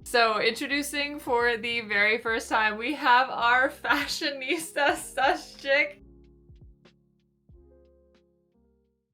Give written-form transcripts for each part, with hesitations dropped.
So introducing for the very first time, we have our fashionista stush chick.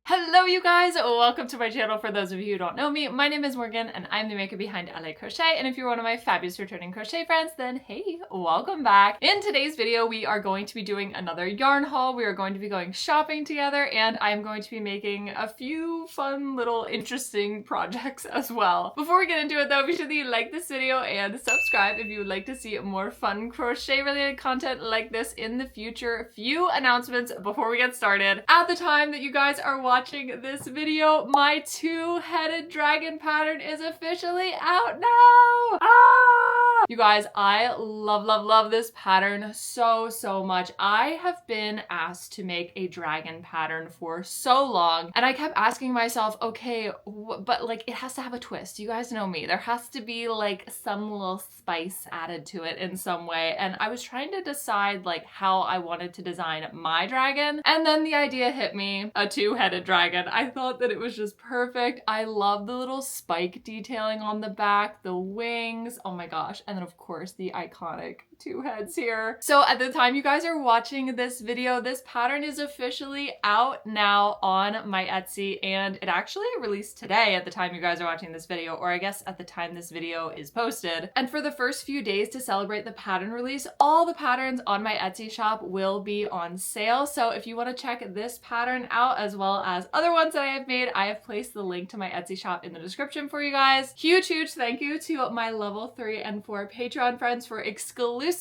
Hello you guys, welcome to my channel. For those of you who don't know me, my name is Morgan and I'm the maker behind LA Crochet, and if you're one of my fabulous returning crochet friends, then hey, welcome back. In today's video, we are going to be doing another yarn haul. We are going to be going shopping together, and I'm going to be making a few fun little interesting projects as well. Before we get into it though, be sure that you like this video and subscribe if you would like to see more fun crochet related content like this in the future. Few announcements before we get started. At the time that you guys are watching this video, my two-headed dragon pattern is officially out now! Ah! You guys, I love this pattern so much. I have been asked to make a dragon pattern for so long, and I kept asking myself, okay, but like it has to have a twist. You guys know me. There has to be like some little spice added to it in some way, and I was trying to decide like how I wanted to design my dragon, and then the idea hit me, a two-headed dragon. I thought that it was just perfect. I love the little spike detailing on the back, the wings, oh my gosh, and then of course the iconic two heads here. So at the time you guys are watching this video, this pattern is officially out now on my Etsy, and it actually released today at the time you guys are watching this video, or I guess at the time this video is posted. And for the first few days to celebrate the pattern release, all the patterns on my Etsy shop will be on sale. So if you want to check this pattern out as well as other ones that I have made, I have placed the link to my Etsy shop in the description for you guys. Huge thank you to my level 3 and 4 Patreon friends for exclusively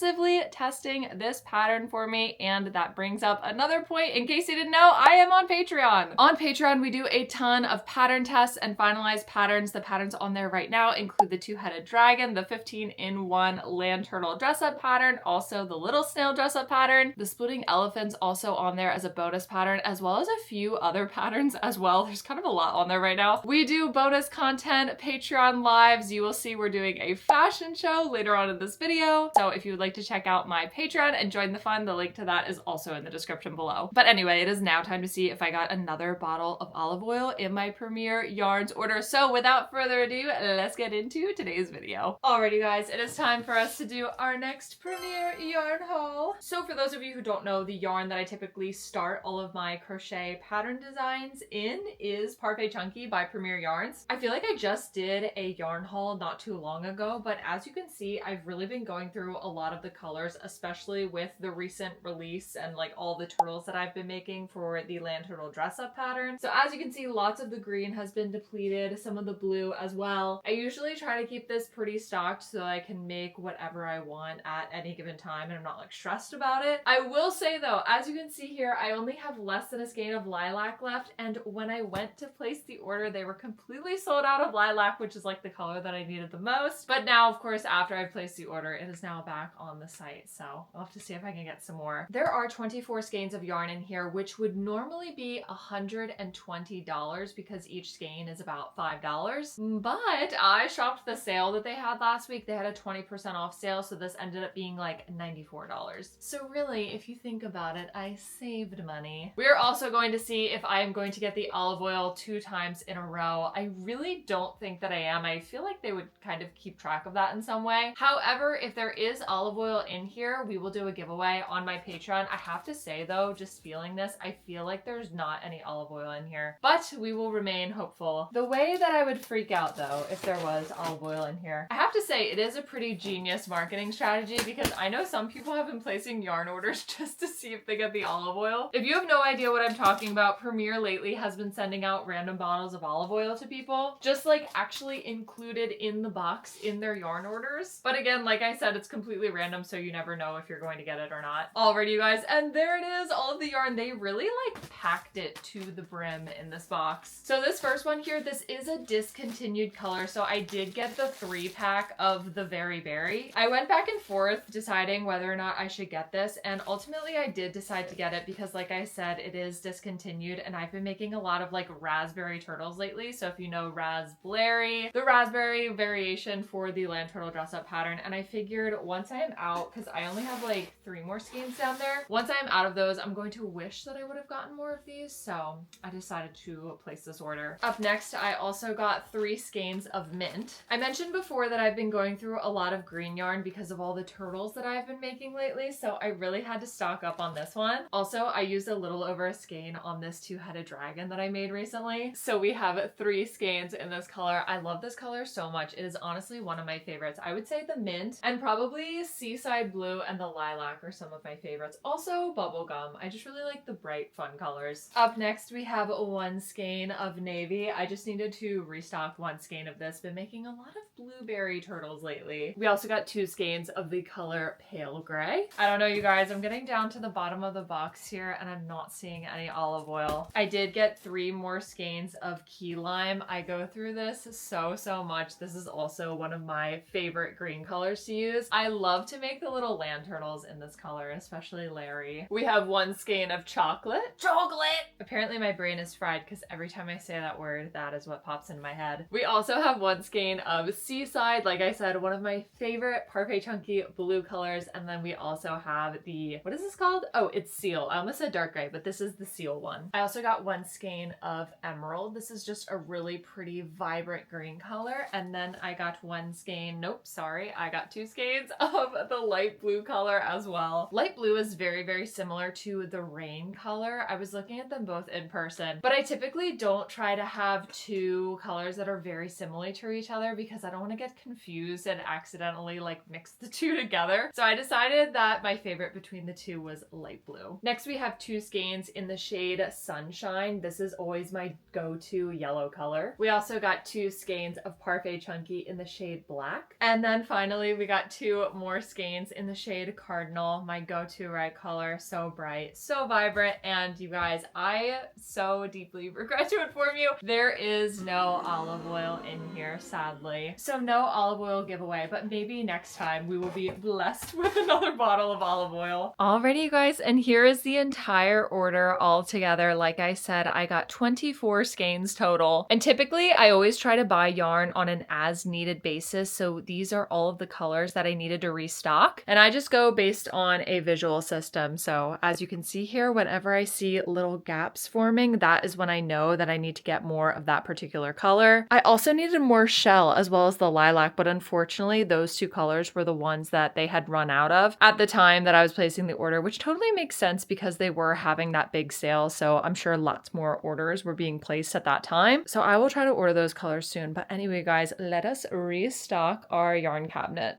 testing this pattern for me. And that brings up another point. In case you didn't know, I am on Patreon. On Patreon, we do a ton of pattern tests and finalized patterns. The patterns on there right now include the two-headed dragon, the 15-in-1 land turtle dress-up pattern, also the little snail dress-up pattern, the splitting elephants also on there as a bonus pattern, as well as a few other patterns as well. There's kind of a lot on there right now. We do bonus content, Patreon lives. You will see we're doing a fashion show later on in this video. So if you would like to check out my Patreon and join the fun, the link to that is also in the description below. But anyway, it is now time to see if I got another bottle of olive oil in my Premier Yarns order. So without further ado, let's get into today's video. Alrighty guys, it is time for us to do our next Premier yarn haul. So for those of you who don't know, the yarn that I typically start all of my crochet pattern designs in is Parfait Chunky by Premier Yarns. I feel like I just did a yarn haul not too long ago, but as you can see, I've really been going through a lot of the colors, especially with the recent release and like all the turtles that I've been making for the land turtle dress up pattern. So as you can see, lots of the green has been depleted, some of the blue as well. I usually try to keep this pretty stocked so I can make whatever I want at any given time and I'm not like stressed about it. I will say though, as you can see here, I only have less than a skein of lilac left, and when I went to place the order, they were completely sold out of lilac, which is like the color that I needed the most. But now, of course, after I placed the order, it is now back on the site, so I'll have to see if I can get some more. There are 24 skeins of yarn in here, which would normally be $120 because each skein is about $5. But I shopped the sale that they had last week. They had a 20% off sale, so this ended up being like $94. So really, if you think about it, I saved money. We're also going to see if I am going to get the olive oil 2 times in a row. I really don't think that I am. I feel like they would kind of keep track of that in some way. However, if there is olive oil in here, we will do a giveaway on my Patreon. I have to say though, just feeling this, I feel like there's not any olive oil in here, but we will remain hopeful. The way that I would freak out though, if there was olive oil in here, I have to say it is a pretty genius marketing strategy, because I know some people have been placing yarn orders just to see if they get the olive oil. If you have no idea what I'm talking about, Premier lately has been sending out random bottles of olive oil to people, just like actually included in the box in their yarn orders. But again, like I said, it's completely random, so you never know if you're going to get it or not. Alrighty you guys, and there it is, all of the yarn. They really like packed it to the brim in this box. So this first one here, this is a discontinued color, so I did get the 3-pack of the Very Berry. I went back and forth deciding whether or not I should get this, and ultimately I did decide to get it because like I said, it is discontinued, and I've been making a lot of like raspberry turtles lately. So if you know Raspberry, the raspberry variation for the land turtle dress up pattern, and I figured once I am out, because I only have like 3 more skeins down there. Once I'm out of those, I'm going to wish that I would have gotten more of these. So I decided to place this order. Up next, I also got 3 skeins of mint. I mentioned before that I've been going through a lot of green yarn because of all the turtles that I've been making lately. So I really had to stock up on this one. Also, I used a little over a skein on this 2-headed dragon that I made recently. So we have 3 skeins in this color. I love this color so much. It is honestly one of my favorites. I would say the mint and probably seaside blue and the lilac are some of my favorites. Also bubblegum. I just really like the bright fun colors. Up next we have 1 skein of navy. I just needed to restock 1 skein of this. Been making a lot of blueberry turtles lately. We also got 2 skeins of the color pale gray. I don't know, you guys, I'm getting down to the bottom of the box here and I'm not seeing any olive oil. I did get 3 more skeins of key lime. I go through this so much. This is also one of my favorite green colors to use. I love to make the little land turtles in this color, especially Larry. We have 1 skein of chocolate. Chocolate! Apparently my brain is fried because every time I say that word, that is what pops in my head. We also have 1 skein of seaside. Like I said, one of my favorite Parfait Chunky blue colors. And then we also have the, what is this called? Oh, it's seal. I almost said dark gray, but this is the seal one. I also got 1 skein of emerald. This is just a really pretty vibrant green color. And then I got 1 skein, nope, sorry, I got 2 skeins of the light blue color as well. Light blue is very similar to the rain color. I was looking at them both in person, but I typically don't try to have 2 colors that are very similar to each other because I don't want to get confused and accidentally like mix the 2 together. So I decided that my favorite between the 2 was light blue. Next we have 2 skeins in the shade Sunshine. This is always my go-to yellow color. We also got 2 skeins of Parfait Chunky in the shade Black. And then finally we got 2 more skeins in the shade Cardinal, my go-to red color. So bright, so vibrant, and you guys, I so deeply regret to inform you, there is no olive oil in here, sadly. So no olive oil giveaway, but maybe next time we will be blessed with another bottle of olive oil. Alrighty, you guys, and here is the entire order all together. Like I said, I got 24 skeins total, and typically I always try to buy yarn on an as needed basis. So these are all of the colors that I needed to restock, and I just go based on a visual system. So as you can see here, whenever I see little gaps forming, that is when I know that I need to get more of that particular color. I also needed more shell as well as the lilac, but unfortunately those 2 colors were the ones that they had run out of at the time that I was placing the order, which totally makes sense because they were having that big sale. So I'm sure lots more orders were being placed at that time. So I will try to order those colors soon. But anyway, guys, let us restock our yarn cabinet.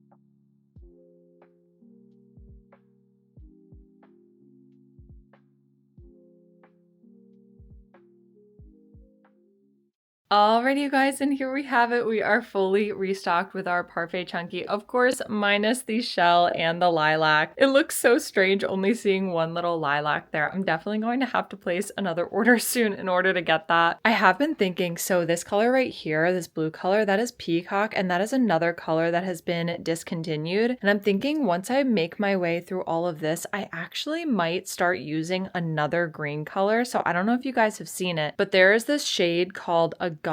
Alrighty, you guys, and here we have it. We are fully restocked with our Parfait Chunky, of course, minus the shell and the lilac. It looks so strange only seeing 1 little lilac there. I'm definitely going to have to place another order soon in order to get that. I have been thinking, so this color right here, this blue color, that is peacock, and that is another color that has been discontinued. And I'm thinking once I make my way through all of this, I actually might start using another green color. So I don't know if you guys have seen it, but there is this shade called Agave,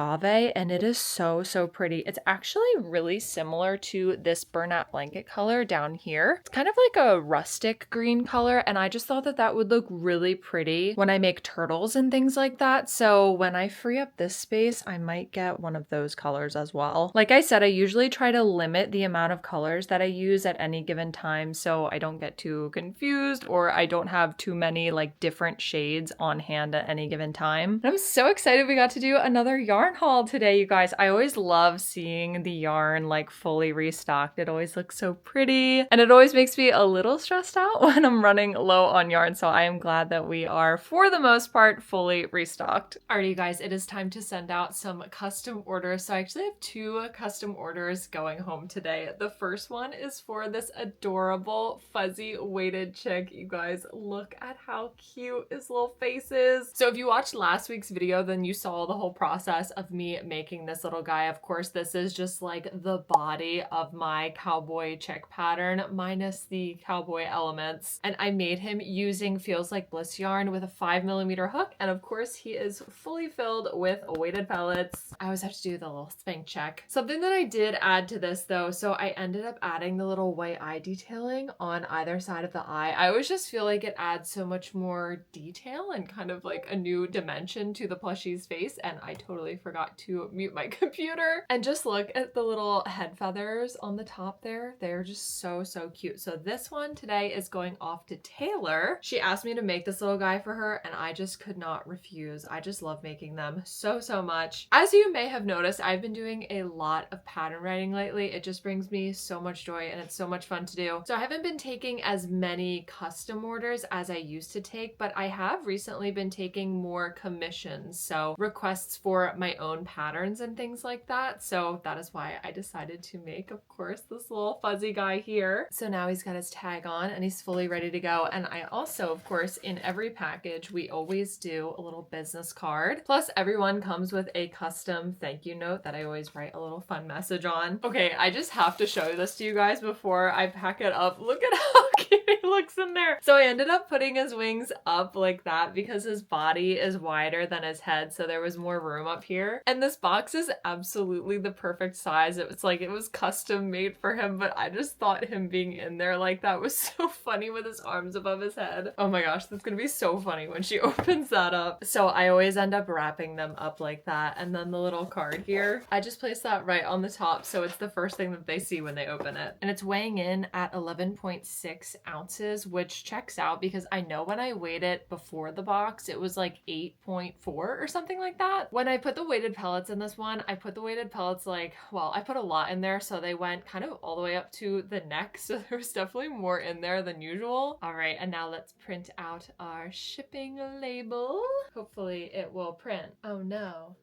and it is so pretty. It's actually really similar to this burnout blanket color down here. It's kind of like a rustic green color, and I just thought that that would look really pretty when I make turtles and things like that. So when I free up this space, I might get one of those colors as well. Like I said, I usually try to limit the amount of colors that I use at any given time so I don't get too confused or I don't have too many like different shades on hand at any given time. And I'm so excited we got to do another yarn haul today, you guys. I always love seeing the yarn like fully restocked. It always looks so pretty, and it always makes me a little stressed out when I'm running low on yarn. So I am glad that we are, for the most part, fully restocked. Alrighty, you guys, it is time to send out some custom orders. So I actually have 2 custom orders going home today. The first one is for this adorable fuzzy weighted chick. You guys, look at how cute his little face is. So if you watched last week's video, then you saw the whole process process of me making this little guy. Of course, this is just like the body of my cowboy chick pattern minus the cowboy elements. And I made him using Feels Like Bliss yarn with a 5mm hook. And of course, he is fully filled with weighted pellets. I always have to do the little spank check. Something that I did add to this though, so I ended up adding the little white eye detailing on either side of the eye. I always just feel like it adds so much more detail and kind of like a new dimension to the plushie's face, and I totally forgot to mute my computer. And just look at the little head feathers on the top there. They're just so cute. So this one today is going off to Taylor. She asked me to make this little guy for her and I just could not refuse. I just love making them so much. As you may have noticed, I've been doing a lot of pattern writing lately. It just brings me so much joy and it's so much fun to do. So I haven't been taking as many custom orders as I used to take, but I have recently been taking more commissions. So requests for my own patterns and things like that. So that is why I decided to make, of course, this little fuzzy guy here. So now he's got his tag on and he's fully ready to go. And I also, of course, in every package, we always do a little business card. Plus everyone comes with a custom thank you note that I always write a little fun message on. Okay, I just have to show this to you guys before I pack it up. Look at how cute he looks in there. So I ended up putting his wings up like that because his body is wider than his head, so there was more room up here. And this box is absolutely the perfect size. It was like it was custom made for him, but I just thought him being in there like that was so funny with his arms above his head. Oh my gosh, that's gonna be so funny when she opens that up. So I always end up wrapping them up like that. And then the little card here, I just place that right on the top, so it's the first thing that they see when they open it. And it's weighing in at 11.6 ounces, which checks out because I know when I weighed it before the box, it was like 8.4 or something like that. When I put the weighted pellets in this one, I put the weighted pellets like, well, I put a lot in there, so they went kind of all the way up to the neck, so there was definitely more in there than usual. All right, and now let's print out our shipping label. Hopefully it will print. Oh no.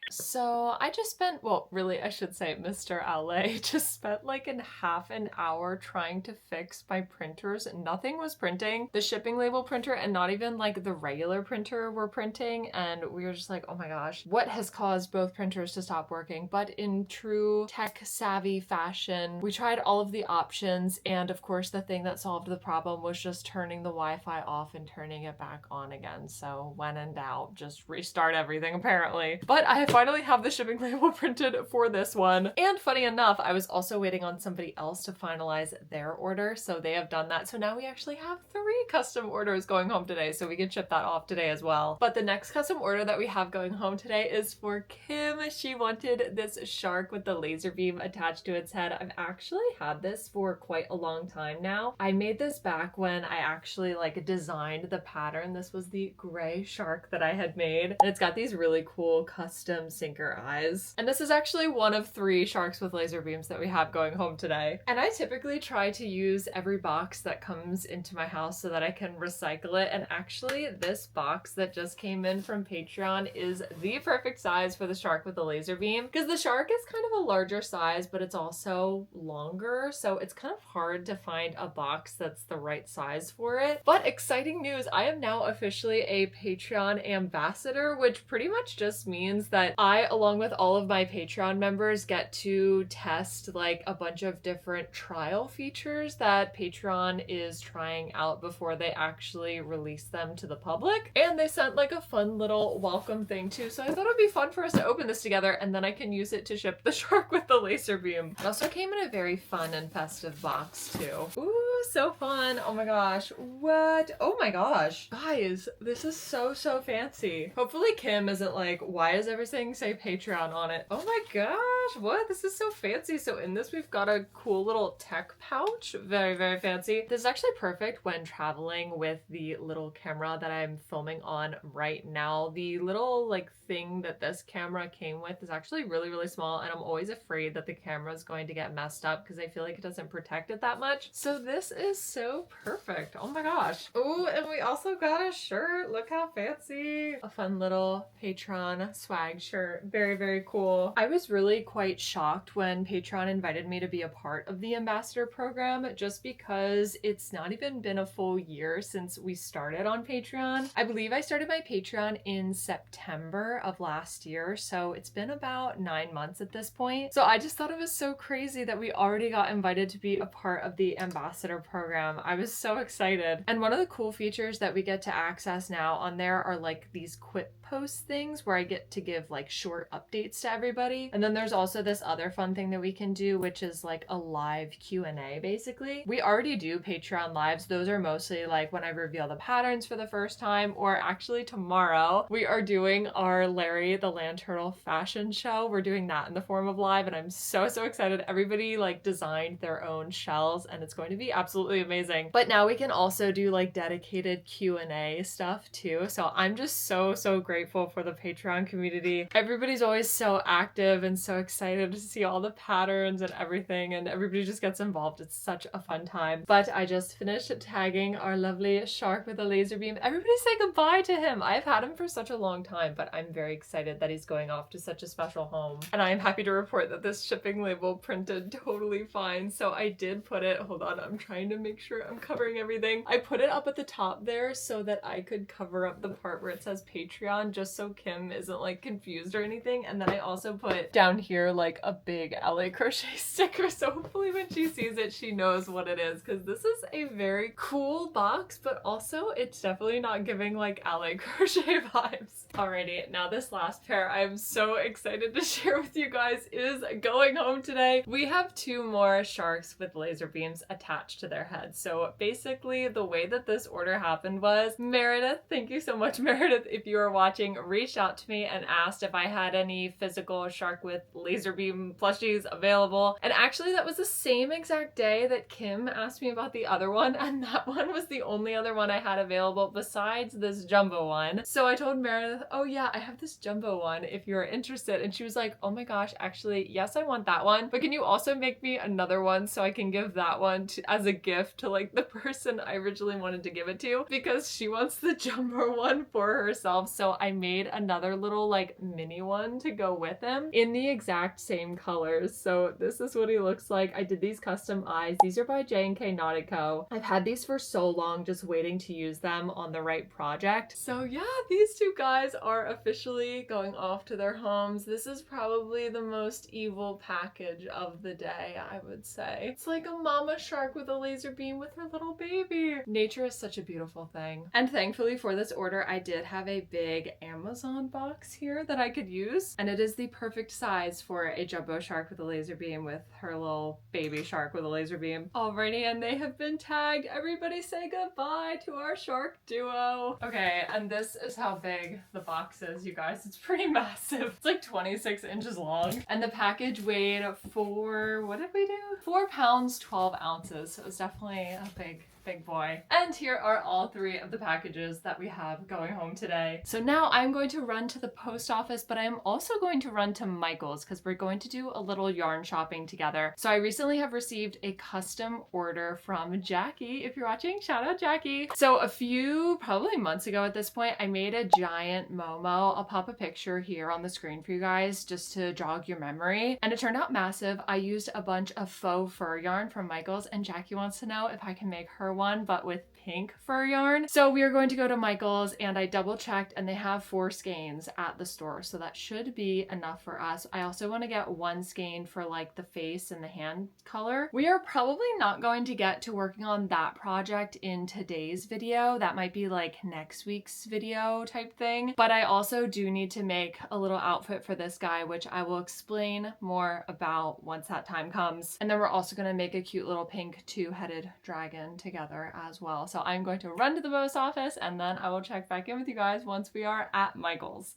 So I just spent, well, really, I should say Mr. LA just spent like half an hour trying to fix my printers. Nothing was printing. The shipping label printer and not even like the regular printer were printing. And we were just like, oh my gosh, what has caused both printers to stop working? But in true tech savvy fashion, we tried all of the options. And of course, the thing that solved the problem was just turning the Wi-Fi off and turning it back on again. So when in doubt, just restart everything apparently. But I finally have the shipping label printed for this one. And funny enough, I was also waiting on somebody else to finalize their order, so they have done that. So now we actually have 3 custom orders going home today, so we can ship that off today as well. But the next custom order that we have going home today is for Kim. She wanted this shark with the laser beam attached to its head. I've actually had this for quite a long time now. I made this back when I actually like designed the pattern. This was the gray shark that I had made, and it's got these really cool custom sinker eyes. And this is actually one of 3 sharks with laser beams that we have going home today. And I typically try to use every box that comes into my house so that I can recycle it. And actually this box that just came in from Patreon is the perfect size for the shark with the laser beam, because the shark is kind of a larger size, but it's also longer. So it's kind of hard to find a box that's the right size for it. But exciting news, I am now officially a Patreon ambassador, which pretty much just means that I, along with all of my Patreon members, get to test like a bunch of different trial features that Patreon is trying out before they actually release them to the public. And they sent like a fun little welcome thing too, so I thought it'd be fun for us to open this together, and then I can use it to ship the shark with the laser beam. It also came in a very fun and festive box too. Ooh, so fun. Oh my gosh. What? Oh my gosh. Guys, this is so fancy. Hopefully Kim isn't like, why is everything say Patreon on it? Oh my gosh, what? This is so fancy. So in this we've got a cool little tech pouch. Very fancy. This is actually perfect when traveling with the little camera that I'm filming on right now. The little like thing that this camera came with is actually really small, and I'm always afraid that the camera is going to get messed up because I feel like it doesn't protect it that much. So this is so perfect. Oh my gosh. Oh, and we also got a shirt. Look how fancy. A fun little Patreon swag shirt. Very cool. I was really quite shocked when Patreon invited me to be a part of the ambassador program, just because it's not even been a full year since we started on Patreon. I believe I started my Patreon in September of last year, so it's been about 9 months at this point. So I just thought it was so crazy that we already got invited to be a part of the ambassador program. I was so excited. And one of the cool features that we get to access now on there are like these quit post things where I get to give like short updates to everybody. And then there's also this other fun thing that we can do, which is like a live Q&A basically. We already do Patreon lives. Those are mostly like when I reveal the patterns for the first time, or actually tomorrow we are doing our Larry the Land Turtle fashion show. We're doing that in the form of live, and I'm so excited. Everybody like designed their own shells and it's going to be absolutely amazing. But now we can also do like dedicated Q&A stuff too. So I'm just so grateful for the Patreon community. Everybody's always so active and so excited to see all the patterns and everything, and everybody just gets involved. It's such a fun time. But I just finished tagging our lovely shark with a laser beam. Everybody say goodbye to him. I've had him for such a long time, but I'm very excited that he's going off to such a special home. And I'm happy to report that this shipping label printed totally fine. So I did put it, hold on, I'm trying to make sure I'm covering everything. I put it up at the top there so that I could cover up the part where it says Patreon, just so Kim isn't like confused or anything. And then I also put down here like a big LA Crochet sticker, so hopefully when she sees it she knows what it is, because this is a very cool box, but also it's definitely not giving like LA Crochet vibes. Alrighty, now this last pair I'm so excited to share with you guys is going home today. We have 2 more sharks with laser beams attached to their heads. So basically the way that this order happened was Meredith, thank you so much Meredith if you are watching, reached out to me and asked if I had any physical shark with laser beam plushies available. And actually that was the same exact day that Kim asked me about the other one, and that one was the only other one I had available besides this jumbo one. So I told Meredith, oh yeah, I have this jumbo one if you're interested. And she was like, oh my gosh, actually, yes, I want that one. But can you also make me another one so I can give that one as a gift to like the person I originally wanted to give it to, because she wants the jumbo one for herself. So I made another little like mini one to go with him in the exact same colors. So this is what he looks like. I did these custom eyes. These are by J&K Nautico. I've had these for so long, just waiting to use them on the right project. So yeah, these 2 guys are officially going off to their homes. This is probably the most evil package of the day, I would say. It's like a mama shark with a laser beam with her little baby. Nature is such a beautiful thing. And thankfully for this order, I did have a big Amazon box here that I could use, and it is the perfect size for a jumbo shark with a laser beam with her little baby shark with a laser beam. Alrighty, and they have been tagged. Everybody say goodbye to our shark duo. Okay, and this is how big the box is, you guys. It's pretty massive. It's like 26 inches long. And the package weighed what did we do? 4 pounds, 12 ounces. So it was definitely a big boy. And here are all 3 of the packages that we have going home today. So now I'm going to run to the post office, but I'm also going to run to Michael's because we're going to do a little yarn shopping together. So I recently have received a custom order from Jackie. If you're watching, shout out Jackie. So a few, probably months ago at this point, I made a giant Momo. I'll pop a picture here on the screen for you guys just to jog your memory. And it turned out massive. I used a bunch of faux fur yarn from Michael's, and Jackie wants to know if I can make her one, but with pink fur yarn. So we are going to go to Michael's, and I double checked and they have 4 skeins at the store. So that should be enough for us. I also want to get 1 skein for like the face and the hand color. We are probably not going to get to working on that project in today's video. That might be like next week's video type thing. But I also do need to make a little outfit for this guy, which I will explain more about once that time comes. And then we're also going to make a cute little pink 2-headed dragon together as well. So I'm going to run to the post office and then I will check back in with you guys once we are at Michael's.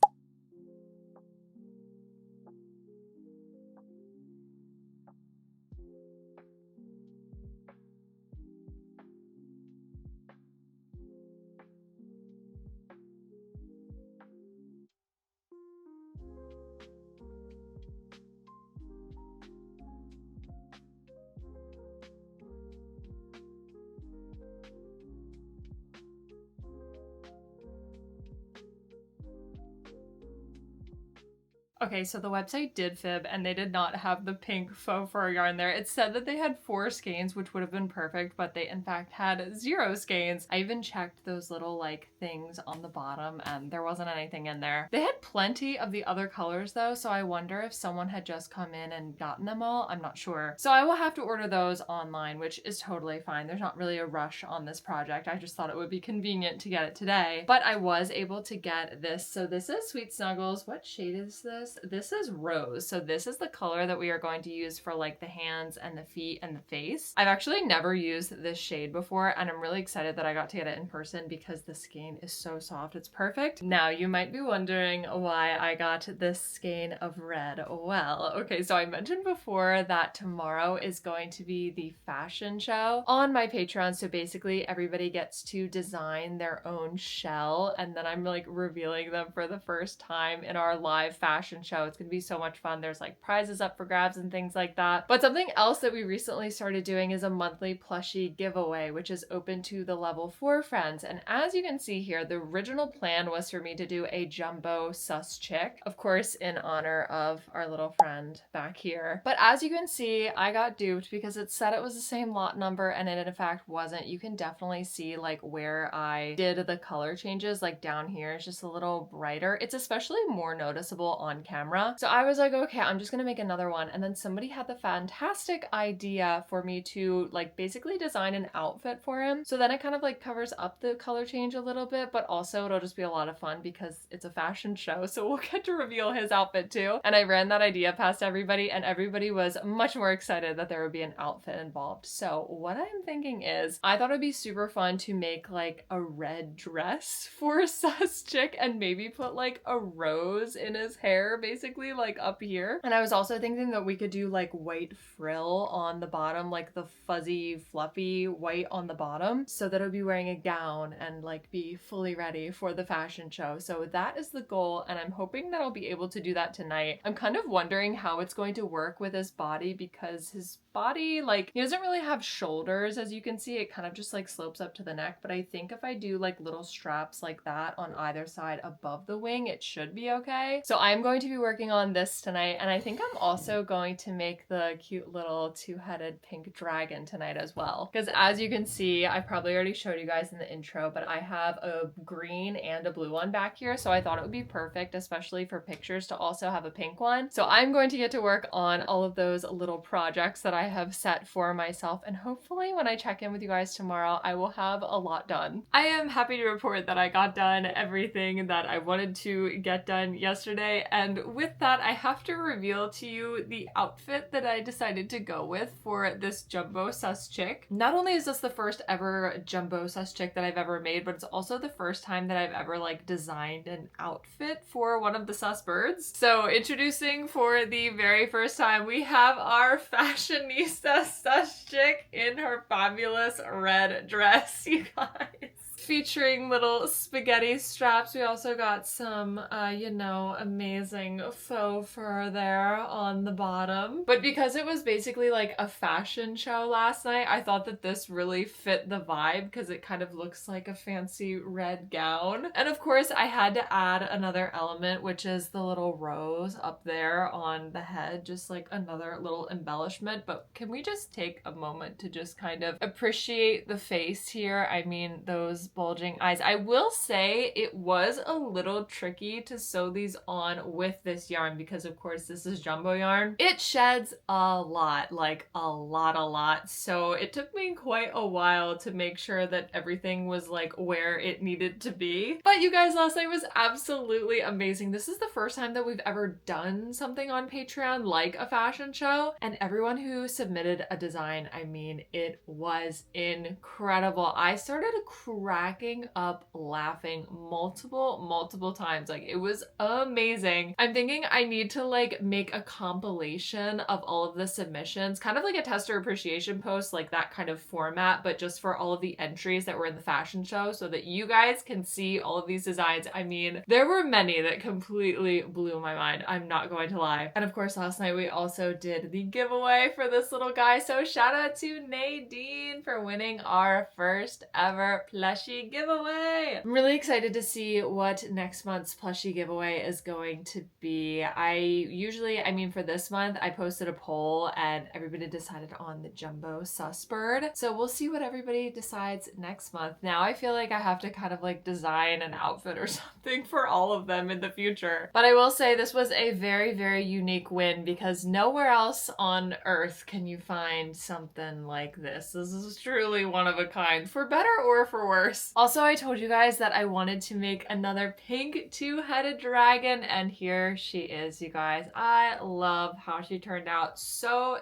Okay, so the website did fib and they did not have the pink faux fur yarn there. It said that they had 4 skeins, which would have been perfect, but they in fact had 0 skeins. I even checked those little like things on the bottom and there wasn't anything in there. They had plenty of the other colors though, so I wonder if someone had just come in and gotten them all. I'm not sure. So I will have to order those online, which is totally fine. There's not really a rush on this project. I just thought it would be convenient to get it today. But I was able to get this. So this is Sweet Snuggles. What shade is this? This is Rose. So this is the color that we are going to use for like the hands and the feet and the face. I've actually never used this shade before and I'm really excited that I got to get it in person because the skein is so soft. It's perfect. Now you might be wondering why I got this skein of red. Well, okay, so I mentioned before that tomorrow is going to be the fashion show on my Patreon. So basically everybody gets to design their own shell and then I'm like revealing them for the first time in our live fashion show. It's gonna be so much fun. There's like prizes up for grabs and things like that. But something else that we recently started doing is a monthly plushie giveaway, which is open to the level 4 friends. And as you can see here, the original plan was for me to do a jumbo sus chick, of course, in honor of our little friend back here. But as you can see, I got duped because it said it was the same lot number and it in fact wasn't. You can definitely see like where I did the color changes, like down here is just a little brighter. It's especially more noticeable on camera. So I was like, okay, I'm just gonna make another one. And then somebody had the fantastic idea for me to like basically design an outfit for him. So then it kind of like covers up the color change a little bit, but also it'll just be a lot of fun because it's a fashion show. So we'll get to reveal his outfit too. And I ran that idea past everybody and everybody was much more excited that there would be an outfit involved. So what I'm thinking is I thought it'd be super fun to make like a red dress for sus chick and maybe put like a rose in his hair, basically like up here. And I was also thinking that we could do like white frill on the bottom, like the fuzzy fluffy white on the bottom, so that it would be wearing a gown and like be fully ready for the fashion show. So that is the goal and I'm hoping that I'll be able to do that tonight. I'm kind of wondering how it's going to work with his body because his body, like, he doesn't really have shoulders. As you can see, it kind of just like slopes up to the neck, but I think if I do like little straps like that on either side above the wing, it should be okay. So I'm going to be working on this tonight and I think I'm also going to make the cute little 2-headed pink dragon tonight as well. Because as you can see, I probably already showed you guys in the intro, but I have a green and a blue one back here, so I thought it would be perfect, especially for pictures, to also have a pink one. So I'm going to get to work on all of those little projects that I have set for myself, and hopefully when I check in with you guys tomorrow, I will have a lot done. I am happy to report that I got done everything that I wanted to get done yesterday, and with that, I have to reveal to you the outfit that I decided to go with for this jumbo sus chick. Not only is this the first ever jumbo sus chick that I've ever made, but it's also the first time that I've ever like designed an outfit for one of the sus birds. So introducing for the very first time, we have our fashionista sus chick in her fabulous red dress, you guys. Featuring little spaghetti straps. We also got some, you know, amazing faux fur there on the bottom. But because it was basically like a fashion show last night, I thought that this really fit the vibe because it kind of looks like a fancy red gown. And of course, I had to add another element, which is the little rose up there on the head, just like another little embellishment. But can we just take a moment to just kind of appreciate the face here? I mean, those bulging eyes. I will say it was a little tricky to sew these on with this yarn because of course this is jumbo yarn. It sheds a lot, like a lot. So it took me quite a while to make sure that everything was like where it needed to be. But you guys, last night was absolutely amazing. This is the first time that we've ever done something on Patreon like a fashion show, and everyone who submitted a design, I mean, it was incredible. I started cracking up laughing multiple times. Like, it was amazing. I'm thinking I need to like make a compilation of all of the submissions, kind of like a tester appreciation post, like that kind of format, but just for all of the entries that were in the fashion show so that you guys can see all of these designs. I mean, there were many that completely blew my mind. I'm not going to lie. And of course, last night we also did the giveaway for this little guy. So shout out to Nadine for winning our first ever plushie plushie giveaway. I'm really excited to see what next month's plushie giveaway is going to be. I mean for this month, I posted a poll and everybody decided on the jumbo sus bird. So we'll see what everybody decides next month. Now I feel like I have to kind of like design an outfit or something for all of them in the future. But I will say this was a very, very unique win because nowhere else on earth can you find something like this. This is truly one of a kind, for better or for worse. Also, I told you guys that I wanted to make another pink two-headed dragon, and here she is, you guys. I love how she turned out. So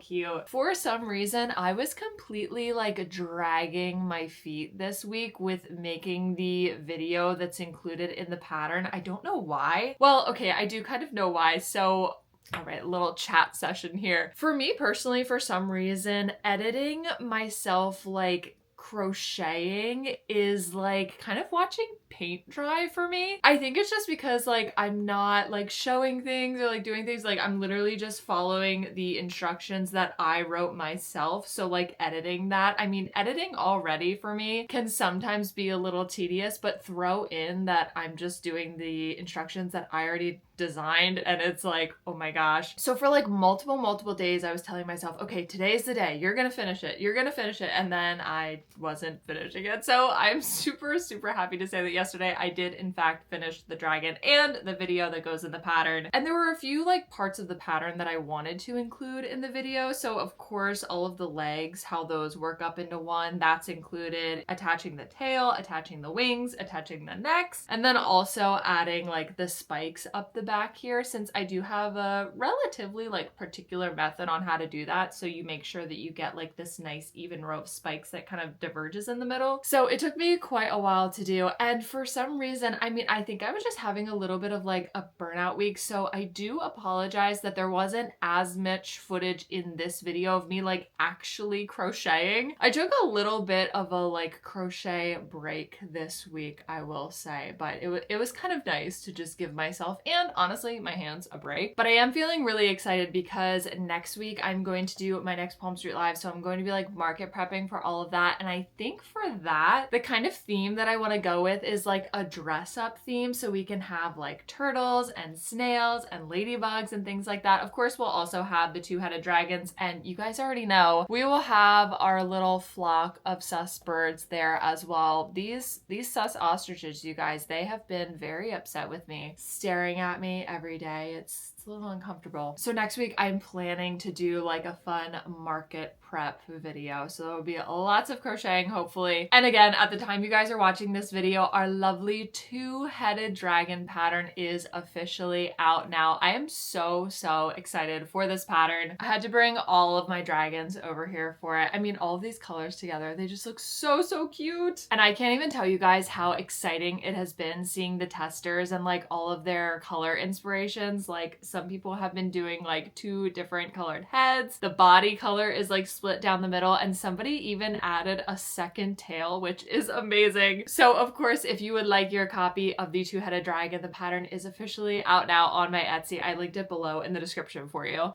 cute. For some reason, I was completely like dragging my feet this week with making the video that's included in the pattern. I don't know why. Well, okay, I do kind of know why. So all right, little chat session here. For me personally, for some reason, editing myself like crocheting is like kind of watching paint dry for me. I think it's just because like I'm not like showing things or like doing things, like I'm literally just following the instructions that I wrote myself. So like editing that, I mean editing already for me can sometimes be a little tedious, but throw in that I'm just doing the instructions that I already designed and it's like, oh my gosh. So for like multiple days I was telling myself, okay, today's the day, you're gonna finish it, and then I wasn't finishing it. So I'm super happy to say that yesterday I did in fact finish the dragon and the video that goes in the pattern. And there were a few like parts of the pattern that I wanted to include in the video. So of course all of the legs, how those work up into one, that's included. Attaching the tail, attaching the wings, attaching the necks, and then also adding like the spikes up the back here, since I do have a relatively like particular method on how to do that. So you make sure that you get like this nice even row of spikes that kind of diverges in the middle. So it took me quite a while to do. And for some reason, I mean, I think I was just having a little bit of like a burnout week. So I do apologize that there wasn't as much footage in this video of me like actually crocheting. I took a little bit of a like crochet break this week, I will say, but it was kind of nice to just give myself and honestly my hands a break. But I am feeling really excited because next week I'm going to do my next Palmstreet live. So I'm going to be like market prepping for all of that. And I think for that, the kind of theme that I want to go with is like a dress up theme. So we can have like turtles and snails and ladybugs and things like that. Of course, we'll also have the two-headed dragons. And you guys already know, we will have our little flock of sus birds there as well. These sus ostriches, you guys, they have been very upset with me, staring at me every day. It's a little uncomfortable. So next week I'm planning to do like a fun market prep video. So there will be lots of crocheting, hopefully. And again, at the time you guys are watching this video, our lovely two-headed dragon pattern is officially out now. I am so excited for this pattern. I had to bring all of my dragons over here for it. I mean, all of these colors together, they just look so cute. And I can't even tell you guys how exciting it has been seeing the testers and like all of their color inspirations. Like some people have been doing like 2 different colored heads. The body color is like split down the middle, and somebody even added a second tail, which is amazing. So of course, if you would like your copy of the two-headed dragon, the pattern is officially out now on my Etsy. I linked it below in the description for you.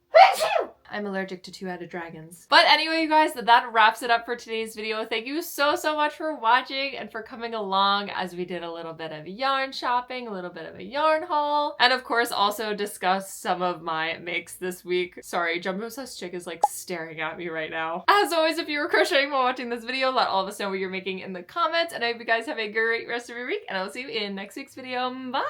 I'm allergic to two-headed dragons. But anyway, you guys, that wraps it up for today's video. Thank you so much for watching and for coming along as we did a little bit of yarn shopping, a little bit of a yarn haul, and of course also discuss some of my makes this week. Sorry, Jumbo Sus Chick is like staring at me right now. As always, if you were crocheting while watching this video, let all of us know what you're making in the comments, and I hope you guys have a great rest of your week, and I will see you in next week's video. Bye!